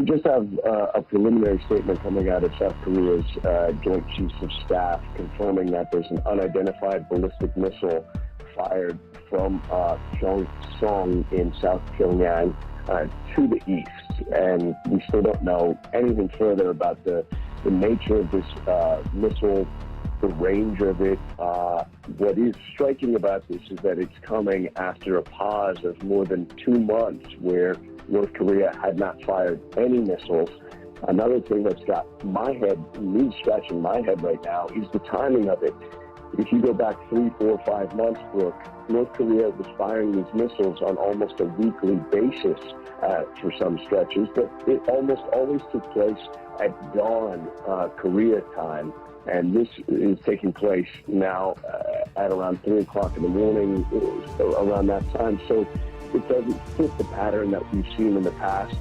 We just have a preliminary statement coming out of South Korea's Joint Chiefs of Staff confirming that there's an unidentified ballistic missile fired from Jong in South Pyongyang to the east. And we still don't know anything further about the nature of this missile, the range of it. What is striking about this is that it's coming after a pause of more than 2 months where North Korea had not fired any missiles. Another thing that's got me scratching my head right now is the timing of it. If you go back 3, 4, 5 months, Brooke, North Korea was firing these missiles on almost a weekly basis for some stretches, but it almost always took place at dawn Korea time. And this is taking place now at around 3 o'clock in the morning, around that time. So it doesn't fit the pattern that we've seen in the past.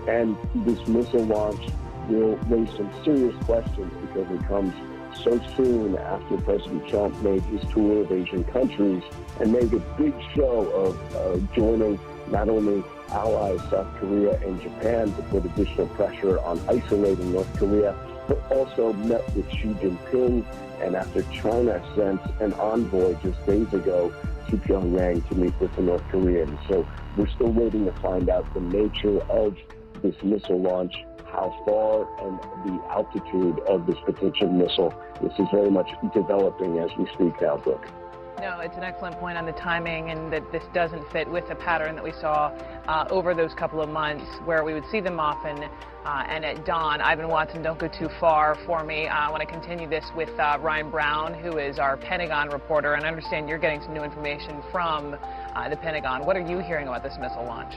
And this missile launch will raise some serious questions because it comes so soon after President Trump made his tour of Asian countries and made a big show of joining not only allies South Korea and Japan to put additional pressure on isolating North Korea, but also met with Xi Jinping, and after China sent an envoy just days ago to Pyongyang to meet with the North Koreans. So we're still waiting to find out the nature of this missile launch, how far, and the altitude of this potential missile. This is very much developing as we speak now, Brooke. No, it's an excellent point on the timing, and that this doesn't fit with the pattern that we saw over those couple of months where we would see them often and at dawn. Ivan Watson, don't go too far for me. I want to continue this with Ryan Brown, who is our Pentagon reporter, and I understand you're getting some new information from the Pentagon. What are you hearing about this missile launch?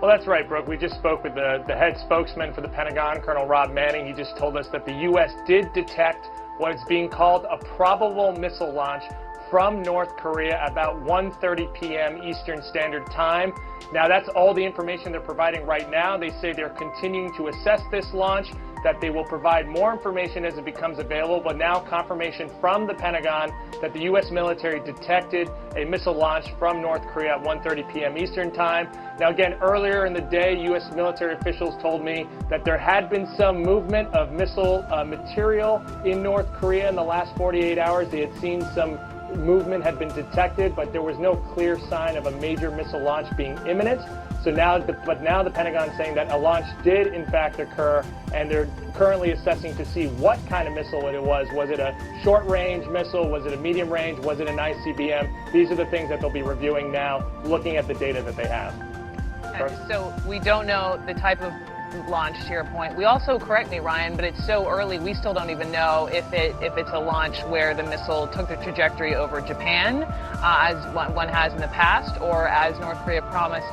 Well, that's right, Brooke. We just spoke with the head spokesman for the Pentagon, Colonel Rob Manning. He just told us that the U.S. did detect what is being called a probable missile launch from North Korea about 1:30 p.m. Eastern Standard Time. Now, that's all the information they're providing right now. They say they're continuing to assess this launch, that they will provide more information as it becomes available, but now confirmation from the Pentagon that the U.S. military detected a missile launch from North Korea at 1:30 p.m. Eastern Time. Now, again, earlier in the day, U.S. military officials told me that there had been some movement of missile material in North Korea in the last 48 hours. They had seen some movement had been detected, but there was no clear sign of a major missile launch being imminent. So now the Pentagon is saying that a launch did in fact occur, and they're currently assessing to see what kind of missile it was. Was it a short-range missile? Was it a medium range? Was it an ICBM? These are the things that they'll be reviewing now, looking at the data that they have. So we don't know the type of launch, to your point. We also, correct me, Ryan, but it's so early, we still don't even know if it's a launch where the missile took the trajectory over Japan, as one has in the past, or as North Korea promised,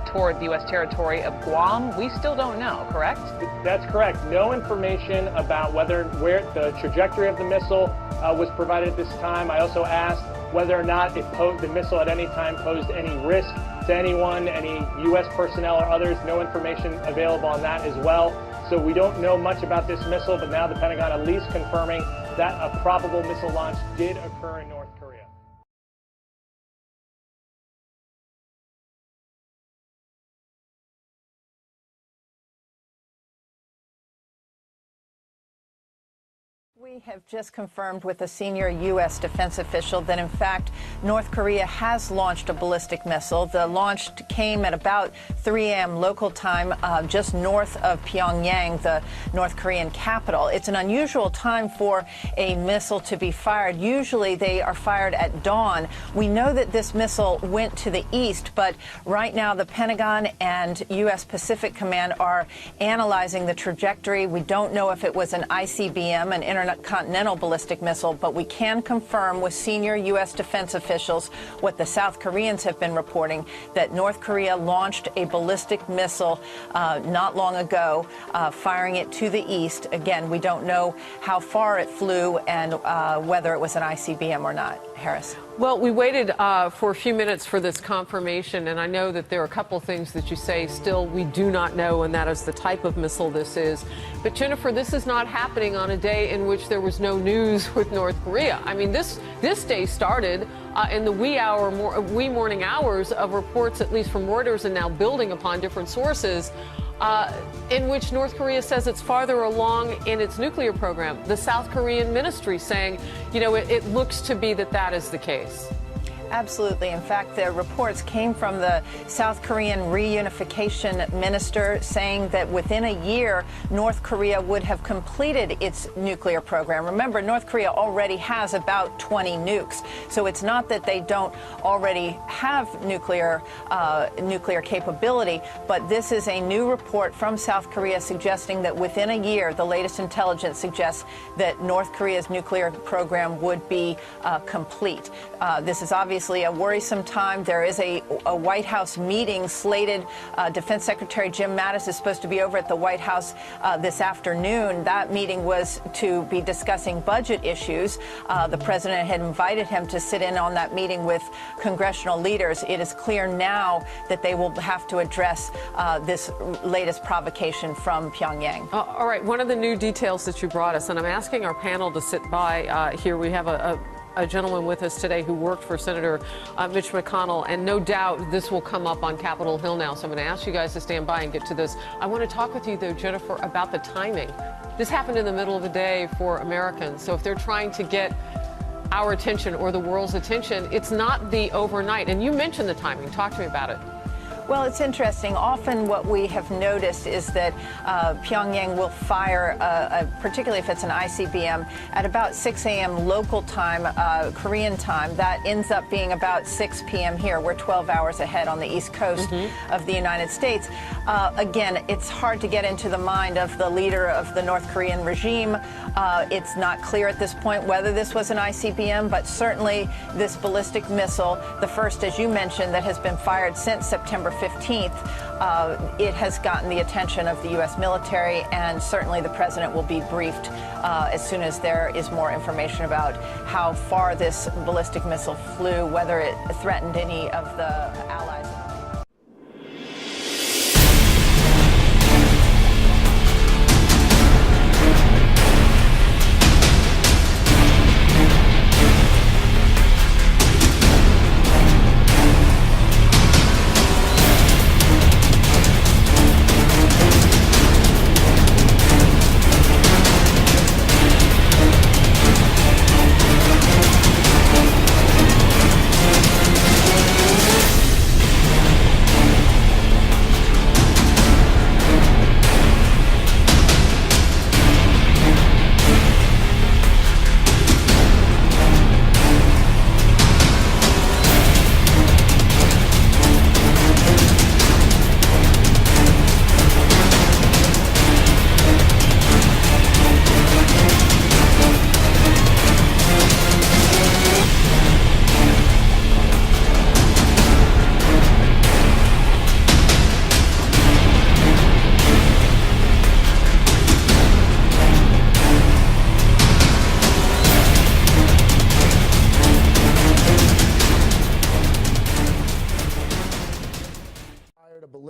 toward the U.S. territory of Guam. We still don't know, correct? That's correct. No information about where the trajectory of the missile was provided at this time. I also asked whether or not the missile at any time posed any risk to anyone, any U.S. personnel or others. No information available on that as well. So we don't know much about this missile, but now the Pentagon at least confirming that a probable missile launch did occur in North Korea. We have just confirmed with a senior U.S. defense official that, in fact, North Korea has launched a ballistic missile. The launch came at about 3 a.m. local time, just north of Pyongyang, the North Korean capital. It's an unusual time for a missile to be fired. Usually they are fired at dawn. We know that this missile went to the east, but right now the Pentagon and U.S. Pacific Command are analyzing the trajectory. We don't know if it was an ICBM, an intercontinental ballistic missile, but we can confirm with senior U.S. defense officials what the South Koreans have been reporting, that North Korea launched a ballistic missile not long ago, firing it to the east. Again, we don't know how far it flew and whether it was an ICBM or not. Harris. Well, we waited for a few minutes for this confirmation, and I know that there are a couple things that you say still we do not know, and that is the type of missile this is. But Jennifer, this is not happening on a day in which there was no news with North Korea. I mean, this day started in the wee morning hours of reports, at least from Reuters, and now building upon different sources, in which North Korea says it's farther along in its nuclear program. The South Korean ministry saying, you know, it looks to be that that is the case. Absolutely. In fact, the reports came from the South Korean reunification minister saying that within a year, North Korea would have completed its nuclear program. Remember, North Korea already has about 20 nukes. So it's not that they don't already have nuclear capability, but this is a new report from South Korea suggesting that within a year, the latest intelligence suggests that North Korea's nuclear program would be complete. This is obviously a worrisome time. There is a White House meeting slated. Defense Secretary Jim Mattis is supposed to be over at the White House this afternoon. That meeting was to be discussing budget issues. The president had invited him to sit in on that meeting with congressional leaders. It is clear now that they will have to address this latest provocation from Pyongyang. All right. One of the new details that you brought us, and I'm asking our panel to sit by here. We have a gentleman with us today who worked for Senator Mitch McConnell, and no doubt this will come up on Capitol Hill now, so I'm going to ask you guys to stand by and get to this. I want to talk with you, though, Jennifer, about the timing. This happened in the middle of the day for Americans, so if they're trying to get our attention or the world's attention, it's not the overnight. And you mentioned the timing. Talk to me about it. Well, it's interesting. Often what we have noticed is that Pyongyang will fire, particularly if it's an ICBM, at about 6 a.m. local time, Korean time. That ends up being about 6 p.m. here. We're 12 hours ahead on the East Coast of the United States. Again, it's hard to get into the mind of the leader of the North Korean regime. It's not clear at this point whether this was an ICBM, but certainly this ballistic missile, the first, as you mentioned, that has been fired since September 15th, it has gotten the attention of the U.S. military, and certainly the president will be briefed as soon as there is more information about how far this ballistic missile flew, whether it threatened any of the allies.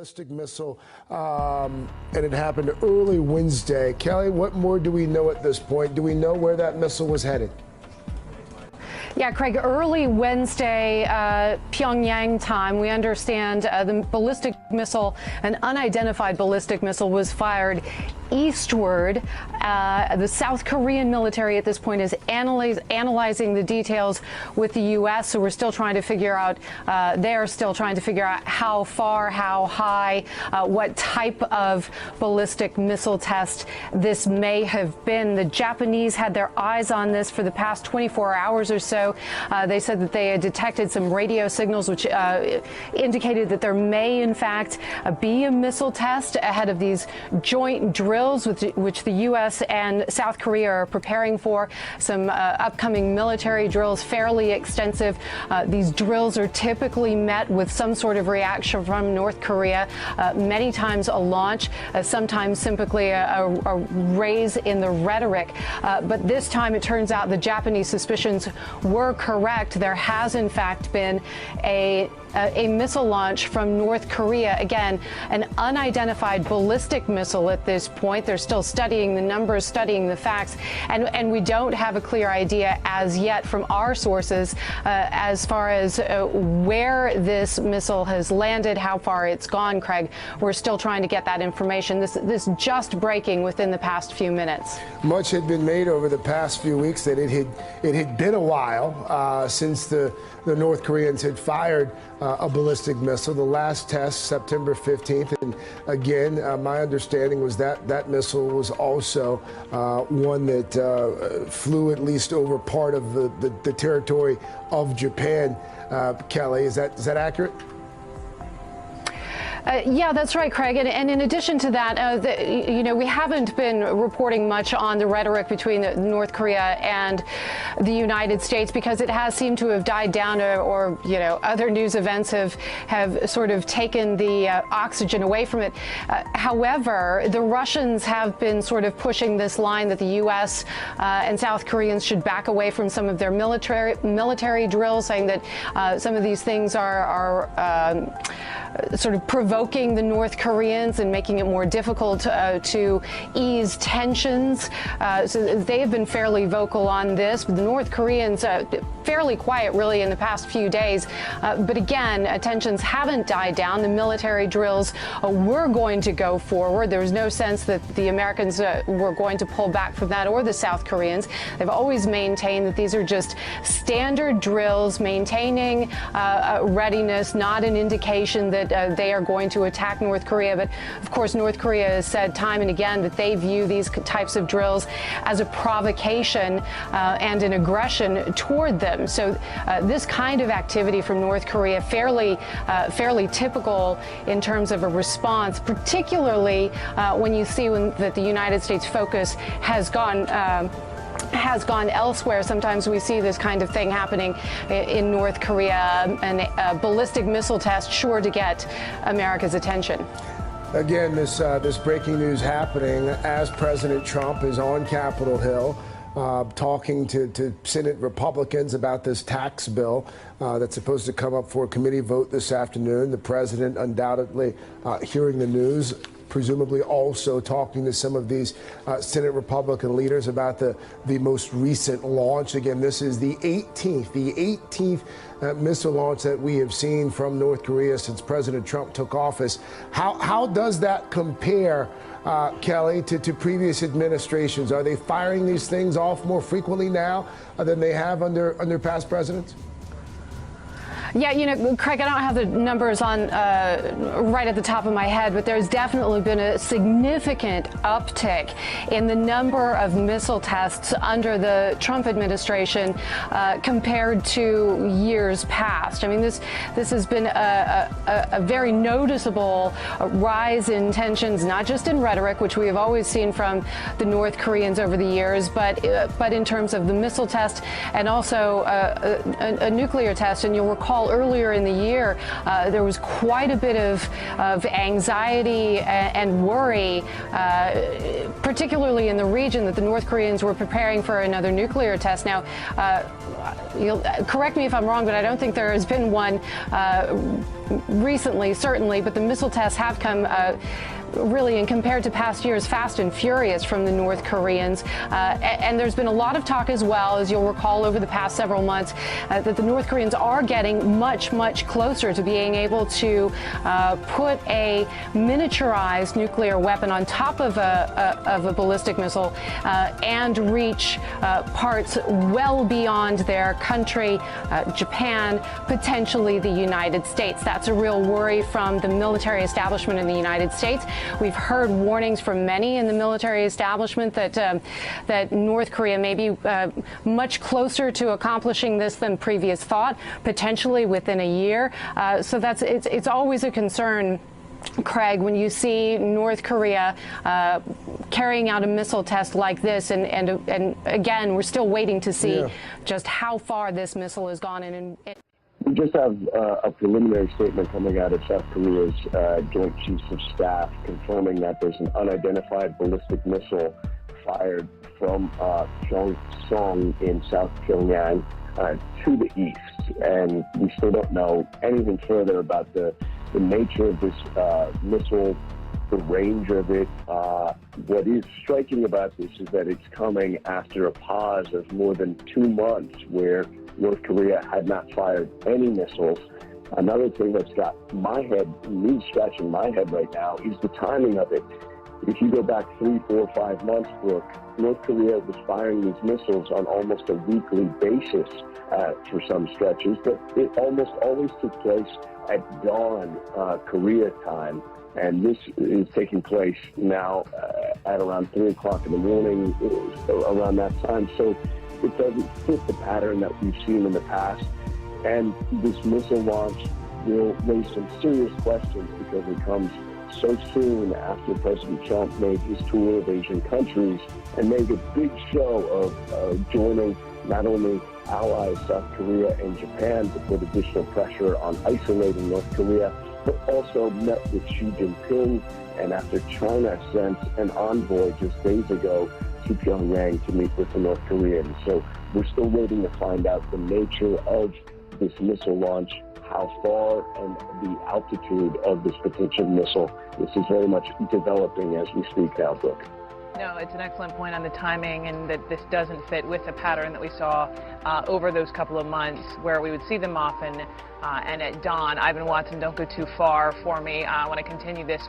ballistic missile, and it happened early Wednesday. Kelly, what more do we know at this point? Do we know where that missile was headed? Yeah, Craig, early Wednesday, Pyongyang time, we understand the ballistic missile, an unidentified ballistic missile, was fired eastward. The South Korean military at this point is analyzing the details with the U.S., so we're still trying to figure out, they're still trying to figure out how far, how high, what type of ballistic missile test this may have been. The Japanese had their eyes on this for the past 24 hours or so. They said that they had detected some radio signals which indicated that there may, in fact, be a missile test ahead of these joint drills which the U.S. and South Korea are preparing for. Some upcoming military drills, fairly extensive. These drills are typically met with some sort of reaction from North Korea, many times a launch, sometimes simply a raise in the rhetoric. But this time it turns out the Japanese suspicions were correct. There has, in fact, been a a missile launch from North Korea. Again, an unidentified ballistic missile at this point. They're still studying the numbers, studying the facts, and we don't have a clear idea as yet from our sources as far as where this missile has landed, how far it's gone, Craig. We're still trying to get that information. This just breaking within the past few minutes. Much had been made over the past few weeks that it had been a while since the North Koreans had fired a ballistic missile. The last test, September 15th, and again, my understanding was that that missile was also one that flew at least over part of the territory of Japan. Kelly, is that accurate? Yeah, that's right, Craig. And in addition to that, we haven't been reporting much on the rhetoric between North Korea and the United States because it has seemed to have died down, or other news events have sort of taken the oxygen away from it. However, the Russians have been sort of pushing this line that the U.S. And South Koreans should back away from some of their military drills, saying that some of these things are sort of provoking the North Koreans and making it more difficult to ease tensions. So they have been fairly vocal on this. The North Koreans fairly quiet, really, in the past few days. But again, tensions haven't died down. The military drills were going to go forward. There was no sense that the Americans were going to pull back from that, or the South Koreans. They've always maintained that these are just standard drills, maintaining readiness, not an indication that they are going to attack North Korea. But of course, North Korea has said time and again that they view these types of drills as a provocation and an aggression toward them. So this kind of activity from North Korea, fairly typical in terms of a response, particularly when you see that the United States focus has gone elsewhere. Sometimes we see this kind of thing happening in North Korea, and a ballistic missile test sure to get America's attention. Again, this breaking news happening as President Trump is on Capitol Hill talking to Senate Republicans about this tax bill that's supposed to come up for a committee vote this afternoon. The president undoubtedly hearing the news, presumably also talking to some of these Senate Republican leaders about the most recent launch. Again, this is the 18th missile launch that we have seen from North Korea since President Trump took office. How does that compare, Kelly, to previous administrations? Are they firing these things off more frequently now than they have under past presidents? Yeah, Craig, I don't have the numbers on right at the top of my head, but there's definitely been a significant uptick in the number of missile tests under the Trump administration compared to years past. I mean, this has been a very noticeable rise in tensions, not just in rhetoric, which we have always seen from the North Koreans over the years, but in terms of the missile test and also a nuclear test. And you'll recall earlier in the year, there was quite a bit of anxiety and worry, particularly in the region, that the North Koreans were preparing for another nuclear test. Now, you'll correct me if I'm wrong, but I don't think there has been one recently, certainly, but the missile tests have come really, and compared to past years, fast and furious from the North Koreans. And there's been a lot of talk as well, as you'll recall, over the past several months, that the North Koreans are getting much, much closer to being able to put a miniaturized nuclear weapon on top of a ballistic missile and reach parts well beyond their country, Japan, potentially the United States. That's a real worry from the military establishment in the United States. We've heard warnings from many in the military establishment that North Korea may be much closer to accomplishing this than previous thought, potentially within a year. So it's always a concern, Craig, when you see North Korea carrying out a missile test like this, and again, we're still waiting to see just how far this missile has gone in. We just have a preliminary statement coming out of South Korea's Joint Chiefs of Staff confirming that there's an unidentified ballistic missile fired from Jong in South Pyongyang to the east. and we still don't know anything further about the nature of this missile, the range of it. What is striking about this is that it's coming after a pause of more than 2 months where North Korea had not fired any missiles. Another thing that's got me scratching my head right now is the timing of it. If you go back 3, 4, 5 months, Brooke, North Korea was firing these missiles on almost a weekly basis for some stretches, but it almost always took place at dawn Korea time. And this is taking place now at around 3 o'clock in the morning, around that time. So it doesn't fit the pattern that we've seen in the past. And this missile launch will raise some serious questions because it comes so soon after President Trump made his tour of Asian countries and made a big show of joining not only allies South Korea and Japan to put additional pressure on isolating North Korea, but also met with Xi Jinping, and after China sent an envoy just days ago to Pyongyang to meet with the North Koreans. So we're still waiting to find out the nature of this missile launch, how far, and the altitude of this potential missile. This is very much developing as we speak now, Brooke. No, it's an excellent point on the timing, and that this doesn't fit with the pattern that we saw over those couple of months where we would see them often and at dawn. Ivan Watson, don't go too far for me. I want to continue this.